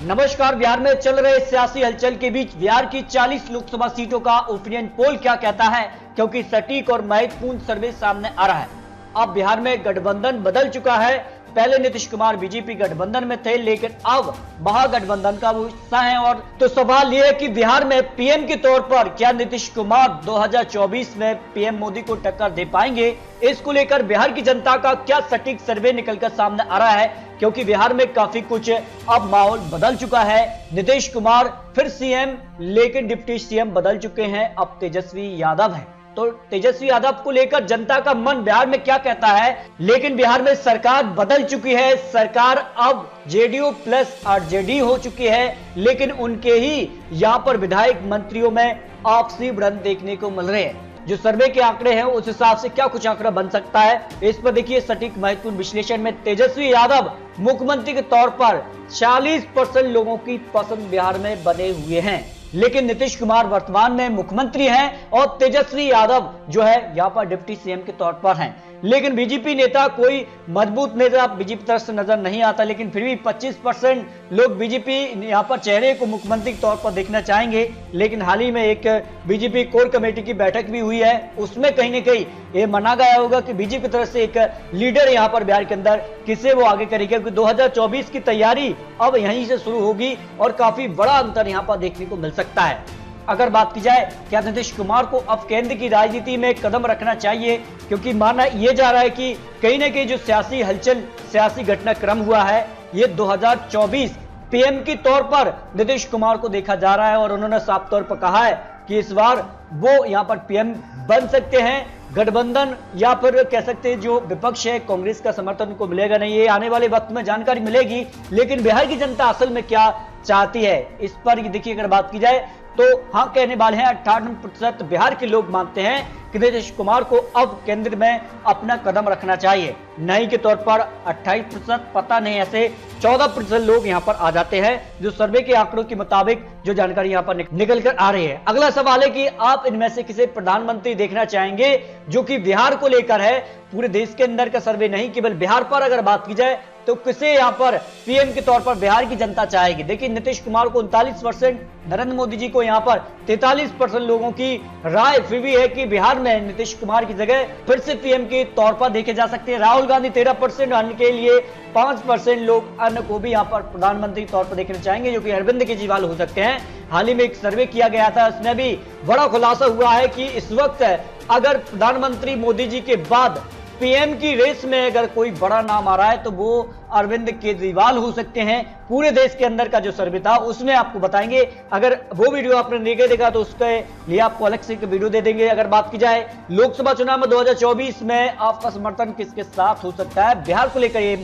नमस्कार। बिहार में चल रहे सियासी हलचल के बीच बिहार की 40 लोकसभा सीटों का ओपिनियन पोल क्या कहता है, क्योंकि सटीक और महत्वपूर्ण सर्वे सामने आ रहा है। अब बिहार में गठबंधन बदल चुका है। पहले नीतीश कुमार बीजेपी गठबंधन में थे, लेकिन अब महागठबंधन का वो हिस्सा है। और तो सवाल यह है कि बिहार में पीएम के तौर पर क्या नीतीश कुमार 2024 में पीएम मोदी को टक्कर दे पाएंगे? इसको लेकर बिहार की जनता का क्या सटीक सर्वे निकलकर सामने आ रहा है, क्योंकि बिहार में काफी कुछ अब माहौल बदल चुका है। नीतीश कुमार फिर सीएम, लेकिन डिप्टी सीएम बदल चुके हैं, अब तेजस्वी यादव है। तो तेजस्वी यादव को लेकर जनता का मन बिहार में क्या कहता है? लेकिन बिहार में सरकार बदल चुकी है। सरकार अब जेडीयू प्लस आरजेडी हो चुकी है, लेकिन उनके ही यहां पर विधायक मंत्रियों में आपसी भिड़ंत देखने को मिल रहे हैं। जो सर्वे के आंकड़े हैं उस हिसाब से क्या कुछ आंकड़ा बन सकता है, इस पर देखिए सटीक महत्वपूर्ण विश्लेषण में। तेजस्वी यादव मुख्यमंत्री के तौर पर 40% लोगों की पसंद बिहार में बने हुए हैं, लेकिन नीतीश कुमार वर्तमान में मुख्यमंत्री हैं और तेजस्वी यादव जो है यहाँ पर डिप्टी सीएम के तौर पर हैं। लेकिन बीजेपी नेता कोई मजबूत नेता बीजेपी तरफ से नजर नहीं आता, लेकिन फिर भी 25% लोग बीजेपी यहाँ पर चेहरे को मुख्यमंत्री के तौर पर देखना चाहेंगे। लेकिन हाल ही में एक बीजेपी कोर कमेटी की बैठक भी हुई है, उसमें कहीं ना कहीं ये माना गया होगा कि बीजेपी की तरफ से एक लीडर यहाँ पर बिहार के अंदर किसे वो आगे करेगा, क्योंकि 2024 की तैयारी अब यहीं से शुरू होगी और काफी बड़ा अंतर यहाँ पर देखने को मिल सकता है। अगर बात की जाए क्या नीतीश कुमार को अब केंद्र की राजनीति में कदम रखना चाहिए, क्योंकि माना यह जा रहा है कि कहीं ना कहीं जो सियासी हलचल, सियासी घटनाक्रम हुआ है, ये 2024 पीएम के तौर पर नीतीश कुमार को देखा जा रहा है। और उन्होंने साफ तौर पर कहा है कि इस बार वो यहां पर पीएम बन सकते हैं। गठबंधन या फिर कह सकते हैं जो विपक्ष है, कांग्रेस का समर्थन उनको मिलेगा नहीं, ये आने वाले वक्त में जानकारी मिलेगी। लेकिन बिहार की जनता असल में क्या चाहती है, इस पर देखिए अगर बात की जाए तो हाँ कहने वाले हैं 58% बिहार के लोग मानते हैं कि नीतीश कुमार को अब केंद्र में अपना कदम रखना चाहिए। नहीं के तौर पर 28%, पता नहीं ऐसे 14% लोग यहां पर आ जाते हैं, जो सर्वे के आंकड़ों के मुताबिक जो जानकारी यहां पर निकल कर आ रही है। अगला सवाल है कि आप इनमें से किसे प्रधानमंत्री देखना चाहेंगे, जो कि बिहार को लेकर है। पूरे देश के अंदर का सर्वे नहीं, केवल बिहार पर अगर बात की जाए तो किसे यहां पर पीएम के तौर पर बिहार की जनता चाहेगी। देखिए नीतीश कुमार को 39%, नरेंद्र मोदी जी को यहां पर 43% लोगों की राय फिर भी है कि बिहार में नीतीश कुमार की जगह फिर से पीएम के तौर पर देखे जा सकते हैं। राहुल गांधी 13%, अन्य के लिए 5% लोग अन्य को भी यहां पर प्रधानमंत्री के तौर पर देखना चाहेंगे, जो कि अरविंद केजरीवाल हो सकते हैं। हाल ही में एक सर्वे किया गया था, उसमें भी बड़ा खुलासा हुआ है कि इस वक्त अगर प्रधानमंत्री मोदी जी के बाद पीएम की रेस में अगर कोई बड़ा नाम आ रहा है तो वो अरविंद केजरीवाल हो सकते हैं। पूरे देश के अंदर का जो सर्वे था उसमें आपको बताएंगे। अगर वो वीडियो आपने नहीं देखा तो उसके लिए आपको अलग से एक वीडियो दे देंगे। अगर बात की जाए लोकसभा चुनाव में 2024 में आपका समर्थन किसके साथ हो सकता है, बिहार को लेकर ये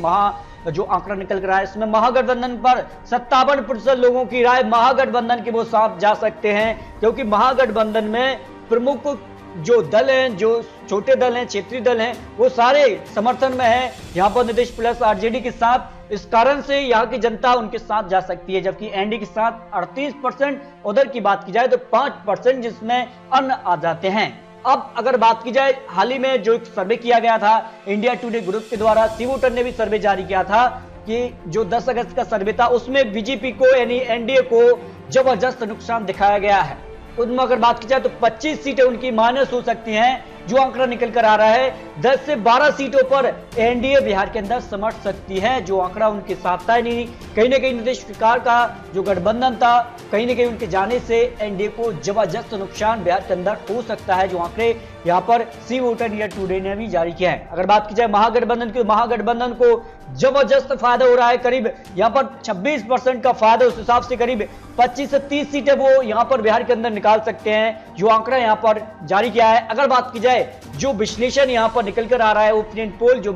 जो आंकड़ा निकल कर रहा है, इसमें महागठबंधन पर 57% लोगों की राय महागठबंधन के वो साथ जा सकते हैं, क्योंकि महागठबंधन में प्रमुख जो दल हैं, जो छोटे दल हैं, क्षेत्रीय दल हैं, वो सारे समर्थन में है यहां पर नीतीश प्लस आरजेडी के साथ। इस कारण से यहां की जनता उनके साथ जा सकती है, जबकि एनडीए के साथ 38%, उधर की बात की जाए तो 5% जिसमें अन्य आ जाते हैं। अब अगर बात की जाए हाल ही में जो एक सर्वे किया गया था इंडिया टुडे ग्रुप के द्वारा, सी वोटर ने भी सर्वे जारी किया था कि जो 10 अगस्त का सर्वे था उसमें बीजेपी को यानी एनडीए को जबरदस्त नुकसान दिखाया गया है। उनमें अगर बात की जाए तो 25 सीटें उनकी माइनस हो सकती हैं, जो आंकड़ा निकल कर आ रहा है। 10 से 12 सीटों पर एनडीए बिहार के अंदर समझ सकती है, जो आंकड़ा उनके साथ था। नहीं, कहीं ना कहीं नीतीश कुमार का जो गठबंधन था, कहीं ना कहीं उनके जाने से एनडीए को जबरदस्त नुकसान बिहार के अंदर हो सकता है, जो आंकड़े यहाँ पर सी वोटर इंडिया टुडे ने भी जारी किया है। अगर बात की जाए महागठबंधन को जबरदस्त फायदा हो रहा है, करीब यहाँ पर 26% का फायदा, उस हिसाब से करीब 25 से 30 सीटें वो यहाँ पर बिहार के अंदर निकाल सकते हैं, जो आंकड़ा यहाँ पर जारी किया है। अगर बात की जाए जो विश्लेषण यहां पर निकल कर आ रहा है ओपिनियन पोल, जो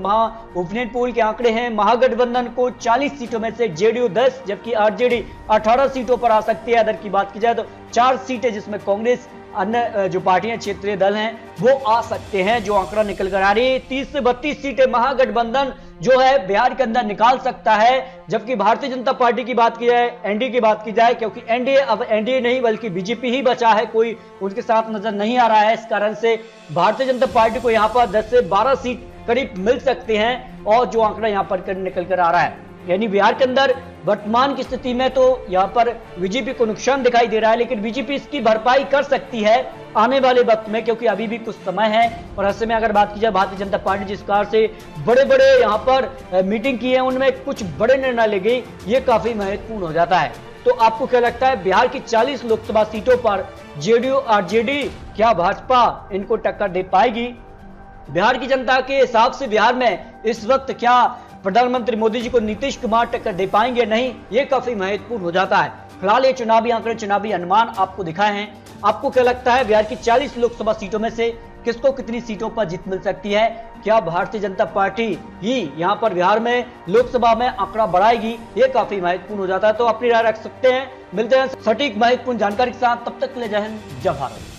ओपिनियन पोल के आंकड़े हैं, महागठबंधन को 40 सीटों में से जेडीयू 10 जबकि आरजेडी 18 सीटों पर आ सकती है। अदर की बात की जाए तो 4 सीटें जिसमें कांग्रेस, अन्य जो पार्टियां, क्षेत्रीय दल हैं, वो आ सकते हैं, जो आंकड़ा निकल कर आ रही है। 30 से 32 सीटें महागठबंधन जो है बिहार के अंदर निकाल सकता है, जबकि भारतीय जनता पार्टी की बात की जाए, एनडीए की बात की जाए, क्योंकि एनडीए अब एनडीए नहीं बल्कि बीजेपी ही बचा है, कोई उनके साथ नजर नहीं आ रहा है। इस कारण से भारतीय जनता पार्टी को यहां पर 10 से 12 सीट करीब मिल सकते हैं, और जो आंकड़ा यहां पर निकल कर आ रहा है यानी बिहार के अंदर वर्तमान की स्थिति में तो यहाँ पर बीजेपी को नुकसान दिखाई दे रहा है, लेकिन बीजेपी इसकी भरपाई कर सकती है आने वाले वक्त में, क्योंकि अभी भी कुछ समय है। और ऐसे में अगर बात की जाए भारतीय जनता पार्टी जिस प्रकार से बड़े बड़े यहाँ पर मीटिंग की है, उनमें कुछ बड़े निर्णय ले गई, ये काफी महत्वपूर्ण हो जाता है। तो आपको क्या लगता है बिहार की 40 लोकसभा सीटों पर जेडीयू आरजेडी क्या भाजपा इनको टक्कर दे पाएगी? बिहार की जनता के हिसाब से बिहार में इस वक्त क्या प्रधानमंत्री मोदी जी को नीतीश कुमार टक्कर दे पाएंगे नहीं, ये काफी महत्वपूर्ण हो जाता है। फिलहाल ये चुनावी आंकड़े, चुनावी अनुमान आपको दिखाए हैं। आपको क्या लगता है बिहार की 40 लोकसभा सीटों में से किसको कितनी सीटों पर जीत मिल सकती है? क्या भारतीय जनता पार्टी ही यहां पर बिहार में लोकसभा में आंकड़ा बढ़ाएगी? ये काफी महत्वपूर्ण हो जाता है। तो अपनी राय रख सकते हैं। मिलते हैं सटीक महत्वपूर्ण जानकारी के साथ, तब तक के लिए जय हिंद, जय भारत।